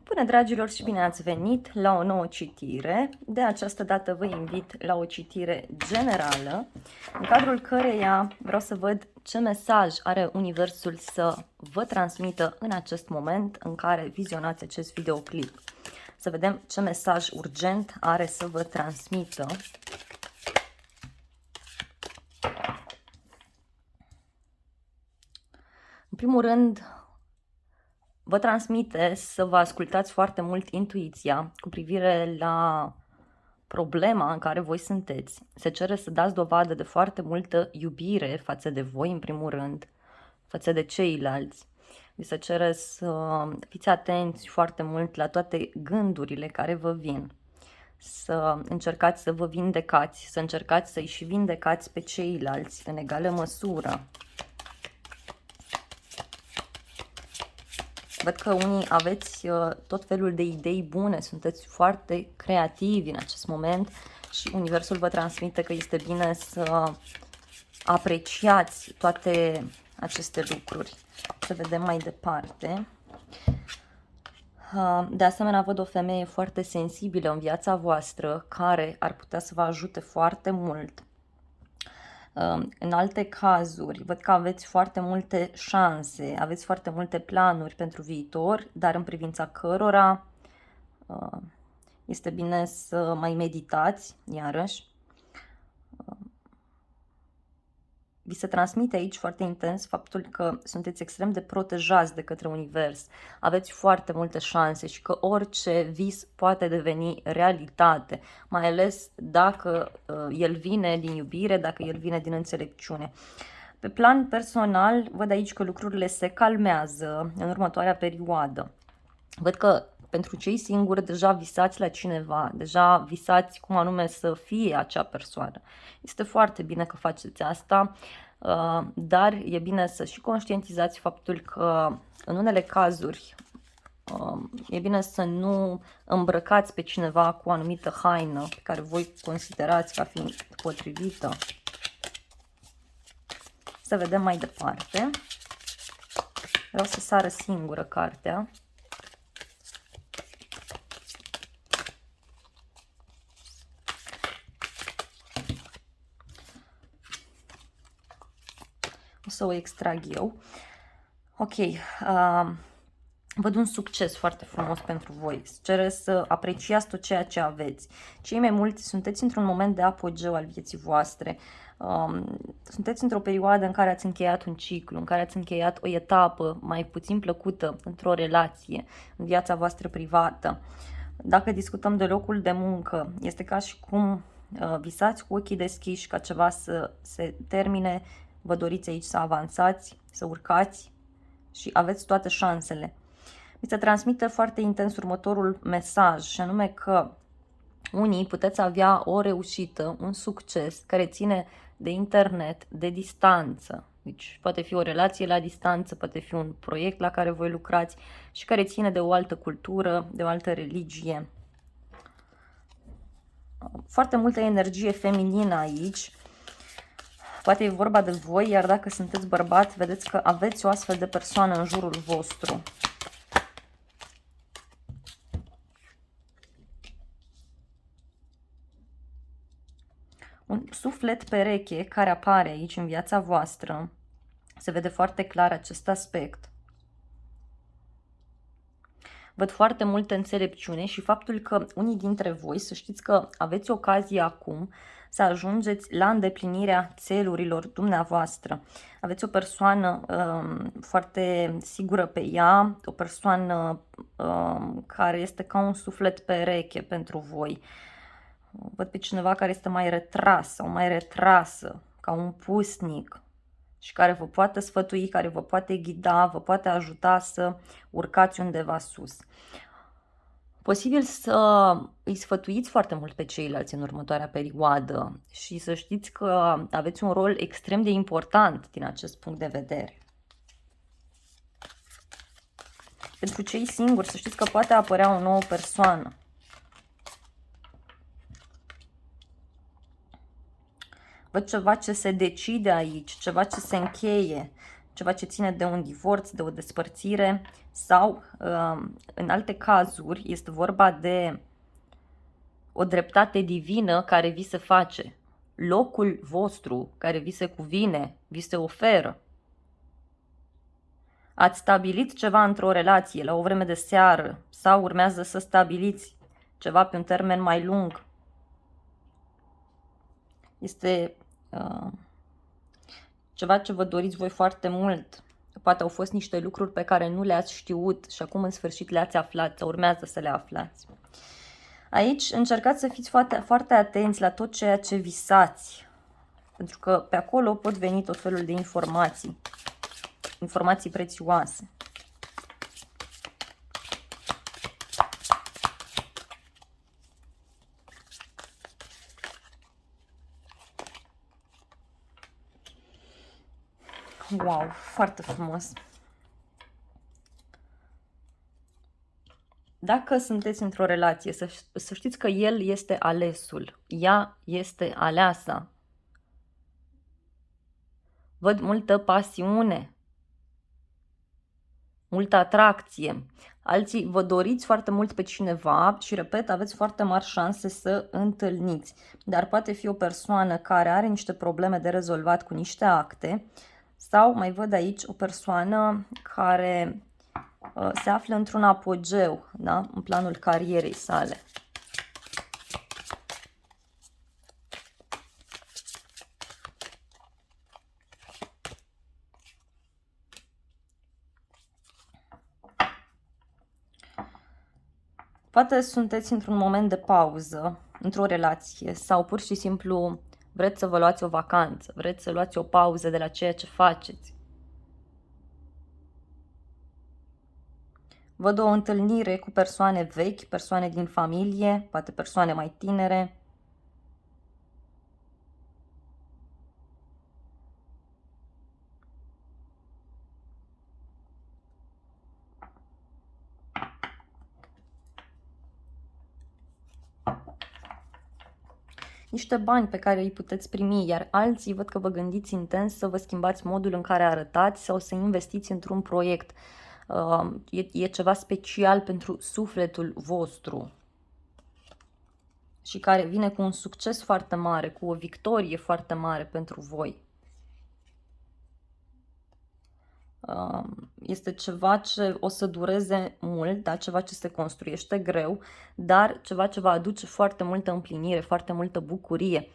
Bună, dragilor, și bine ați venit la o nouă citire. De această dată vă invit la o citire generală, în cadrul căreia vreau să văd ce mesaj are Universul să vă transmită în acest moment în care vizionați acest videoclip. Să vedem ce mesaj urgent are să vă transmită. În primul rând, vă transmite să vă ascultați foarte mult intuiția cu privire la problema în care voi sunteți. Se cere să dați dovadă de foarte multă iubire față de voi, în primul rând, față de ceilalți. Vi se cere să fiți atenți foarte mult la toate gândurile care vă vin. Să încercați să vă vindecați, să încercați să-i și vindecați pe ceilalți în egală măsură. Văd că unii aveți tot felul de idei bune, sunteți foarte creativi în acest moment și Universul vă transmite că este bine să apreciați toate aceste lucruri. Să vedem mai departe. De asemenea, văd o femeie foarte sensibilă în viața voastră care ar putea să vă ajute foarte mult. În alte cazuri, văd că aveți foarte multe șanse, aveți foarte multe planuri pentru viitor, dar în privința cărora este bine să mai meditați, iarăși. Vi se transmite aici foarte intens faptul că sunteți extrem de protejați de către univers, aveți foarte multe șanse și că orice vis poate deveni realitate, mai ales dacă el vine din iubire, dacă el vine din înțelepciune. Pe plan personal, văd aici că lucrurile se calmează în următoarea perioadă. Văd că pentru cei singuri deja visați la cineva, deja visați cum anume să fie acea persoană. Este foarte bine că faceți asta, dar e bine să și conștientizați faptul că în unele cazuri e bine să nu îmbrăcați pe cineva cu o anumită haină pe care voi considerați ca fiind potrivită. Să vedem mai departe. Vreau să sară singură cartea. O să o extrag eu. Ok. Văd un succes foarte frumos pentru voi. Se cere să apreciați tot ceea ce aveți. Cei mai mulți sunteți într-un moment de apogeu al vieții voastre. Sunteți într-o perioadă în care ați încheiat un ciclu, în care ați încheiat o etapă mai puțin plăcută într-o relație, în viața voastră privată. Dacă discutăm de locul de muncă, este ca și cum visați cu ochii deschiși ca ceva să se termine. Vă doriți aici să avansați, să urcați și aveți toate șansele. Mi se transmite foarte intens următorul mesaj, și anume că unii puteți avea o reușită, un succes care ține de internet, de distanță. Deci poate fi o relație la distanță, poate fi un proiect la care voi lucrați și care ține de o altă cultură, de o altă religie. Foarte multă energie feminină aici. Poate e vorba de voi, iar dacă sunteți bărbați, vedeți că aveți o astfel de persoană în jurul vostru. Un suflet pereche care apare aici în viața voastră. Se vede foarte clar acest aspect. Văd foarte multă înțelepciune și faptul că unii dintre voi, să știți că aveți ocazie acum să ajungeți la îndeplinirea țelurilor dumneavoastră. Aveți o persoană foarte sigură pe ea, o persoană care este ca un suflet pereche pentru voi. Văd pe cineva care este mai retras sau mai retrasă, ca un pusnic, și care vă poate sfătui, care vă poate ghida, vă poate ajuta să urcați undeva sus. Posibil să îi sfătuiți foarte mult pe ceilalți în următoarea perioadă și să știți că aveți un rol extrem de important din acest punct de vedere. Pentru cei singuri, să știți că poate apărea o nouă persoană. Văd ceva ce se decide aici, ceva ce se încheie, ceva ce ține de un divorț, de o despărțire sau, în alte cazuri, este vorba de o dreptate divină care vi se face, locul vostru care vi se cuvine, vi se oferă. Ați stabilit ceva într-o relație la o vreme de seară sau urmează să stabiliți ceva pe un termen mai lung. Este ceva ce vă doriți voi foarte mult. Poate au fost niște lucruri pe care nu le-ați știut și acum în sfârșit le-ați aflat sau urmează să le aflați. Aici încercați să fiți foarte, foarte atenți la tot ceea ce visați, pentru că pe acolo pot veni tot felul de informații, informații prețioase. Wow, foarte frumos! Dacă sunteți într-o relație, să știți că el este alesul, ea este aleasa. Văd multă pasiune, multă atracție. Alții vă doriți foarte mult pe cineva și, repet, aveți foarte mari șanse să întâlniți. Dar poate fi o persoană care are niște probleme de rezolvat cu niște acte sau mai văd aici o persoană care se află într-un apogeu, da? În planul carierei sale. Poate sunteți într-un moment de pauză, într-o relație sau pur și simplu vreți să vă luați o vacanță, vreți să luați o pauză de la ceea ce faceți. Văd o întâlnire cu persoane vechi, persoane din familie, poate persoane mai tinere. Niște bani pe care îi puteți primi, iar alții văd că vă gândiți intens să vă schimbați modul în care arătați sau să investiți într-un proiect. E ceva special pentru sufletul vostru și care vine cu un succes foarte mare, cu o victorie foarte mare pentru voi. Este ceva ce o să dureze mult, da? Ceva ce se construiește greu, dar ceva ce va aduce foarte multă împlinire, foarte multă bucurie.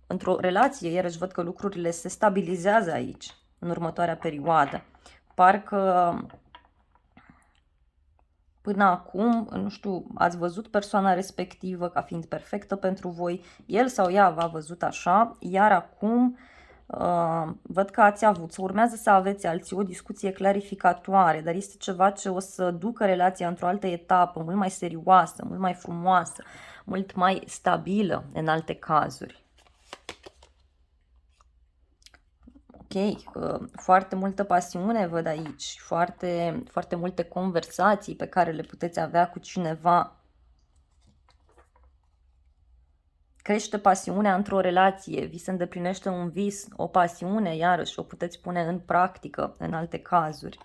Într-o relație, iarăși văd că lucrurile se stabilizează aici, în următoarea perioadă. Parcă până acum, nu știu, ați văzut persoana respectivă ca fiind perfectă pentru voi, el sau ea v-a văzut așa, iar acum văd că ați avut, sau urmează să aveți alții o discuție clarificatoare, dar este ceva ce o să ducă relația într-o altă etapă, mult mai serioasă, mult mai frumoasă, mult mai stabilă în alte cazuri. Ok, foarte multă pasiune văd aici, foarte, foarte multe conversații pe care le puteți avea cu cineva. Crește pasiunea într-o relație, vi se îndeplinește un vis, o pasiune, iarăși o puteți pune în practică în alte cazuri.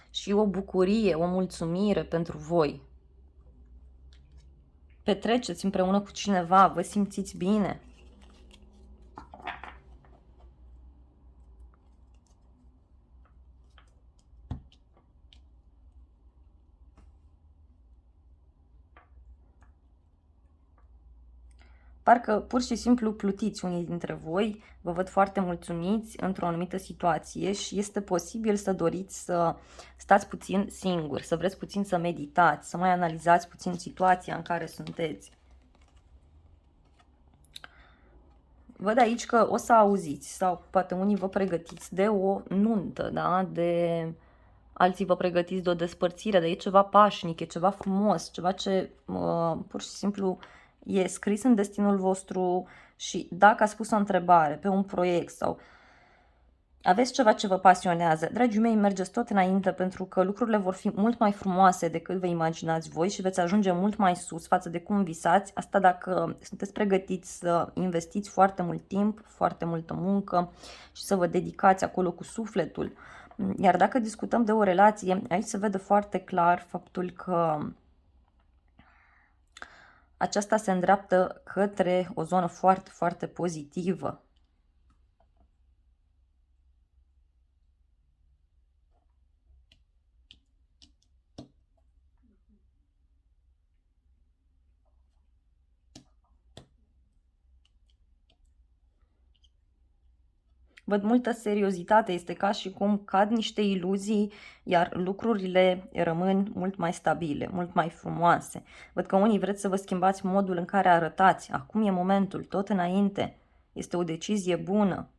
Și o bucurie, o mulțumire pentru voi. Petreceți împreună cu cineva, vă simțiți bine. Parcă pur și simplu plutiți unii dintre voi, vă văd foarte mulțumiți într-o anumită situație și este posibil să doriți să stați puțin singuri, să vreți puțin să meditați, să mai analizați puțin situația în care sunteți. Văd aici că o să auziți sau poate unii vă pregătiți de o nuntă, da? Alții vă pregătiți de o despărțire, dar e ceva pașnic, e ceva frumos, ceva ce pur și simplu e scris în destinul vostru și dacă ați pus o întrebare pe un proiect sau Aveți ceva ce vă pasionează. Dragii mei, mergeți tot înainte pentru că lucrurile vor fi mult mai frumoase decât vă imaginați voi și veți ajunge mult mai sus față de cum visați. Asta dacă sunteți pregătiți să investiți foarte mult timp, foarte multă muncă și să vă dedicați acolo cu sufletul. Iar dacă discutăm de o relație, aici se vede foarte clar faptul că aceasta se îndreaptă către o zonă foarte, foarte pozitivă. Văd multă seriozitate, este ca și cum cad niște iluzii, iar lucrurile rămân mult mai stabile, mult mai frumoase. Văd că unii vreți să vă schimbați modul în care arătați. Acum e momentul, tot înainte. Este o decizie bună.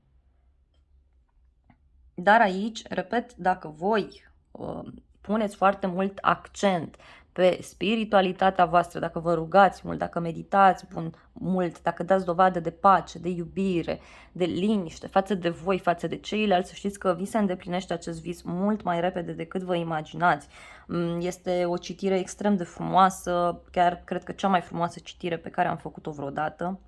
Dar aici, repet, dacă voi puneți foarte mult accent pe spiritualitatea voastră, dacă vă rugați mult, dacă meditați mult, dacă dați dovadă de pace, de iubire, de liniște față de voi, față de ceilalți, să știți că vi se îndeplinește acest vis mult mai repede decât vă imaginați. Este o citire extrem de frumoasă, chiar cred că cea mai frumoasă citire pe care am făcut-o vreodată.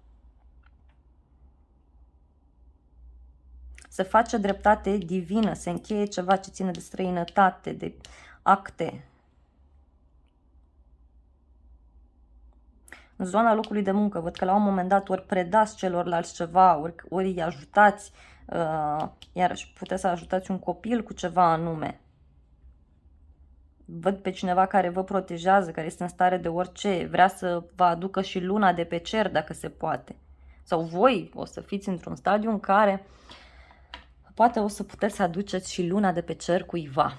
Se face dreptate divină, se încheie ceva ce ține de străinătate, de acte. În zona locului de muncă, văd că la un moment dat ori predați celorlalți ceva, ori îi ajutați, iarăși puteți să ajutați un copil cu ceva anume. Văd pe cineva care vă protejează, care este în stare de orice, vrea să vă aducă și luna de pe cer dacă se poate. Sau voi o să fiți într-un stadiu în care poate o să puteți să aduceți și luna de pe cer cuiva.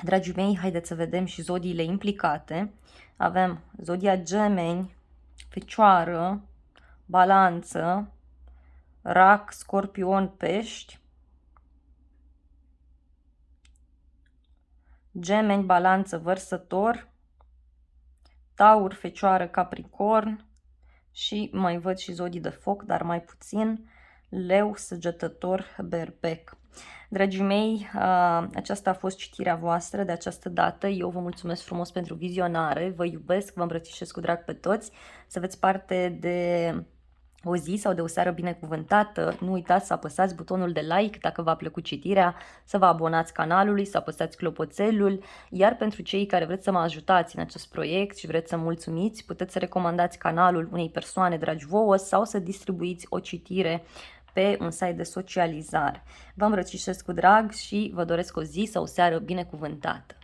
Dragii mei, haideți să vedem și zodiile implicate. Avem zodia Gemeni, Fecioară, Balanță, Rac, Scorpion, Pești, Gemeni, Balanță, Vărsător, Taur, Fecioară, Capricorn și mai văd și zodii de foc, dar mai puțin, Leu, Săgetător, Berbec. Dragii mei, aceasta a fost citirea voastră de această dată. Eu vă mulțumesc frumos pentru vizionare, vă iubesc, vă îmbrățișez cu drag pe toți, să aveți parte de o zi sau de o seară binecuvântată. Nu uitați să apăsați butonul de like dacă v-a plăcut citirea, să vă abonați canalului, să apăsați clopoțelul, iar pentru cei care vreți să mă ajutați în acest proiect și vreți să mulțumiți, puteți să recomandați canalul unei persoane dragi vouă sau să distribuiți o citire pe un site de socializare. Vă îmbrățișez cu drag și vă doresc o zi sau o seară binecuvântată.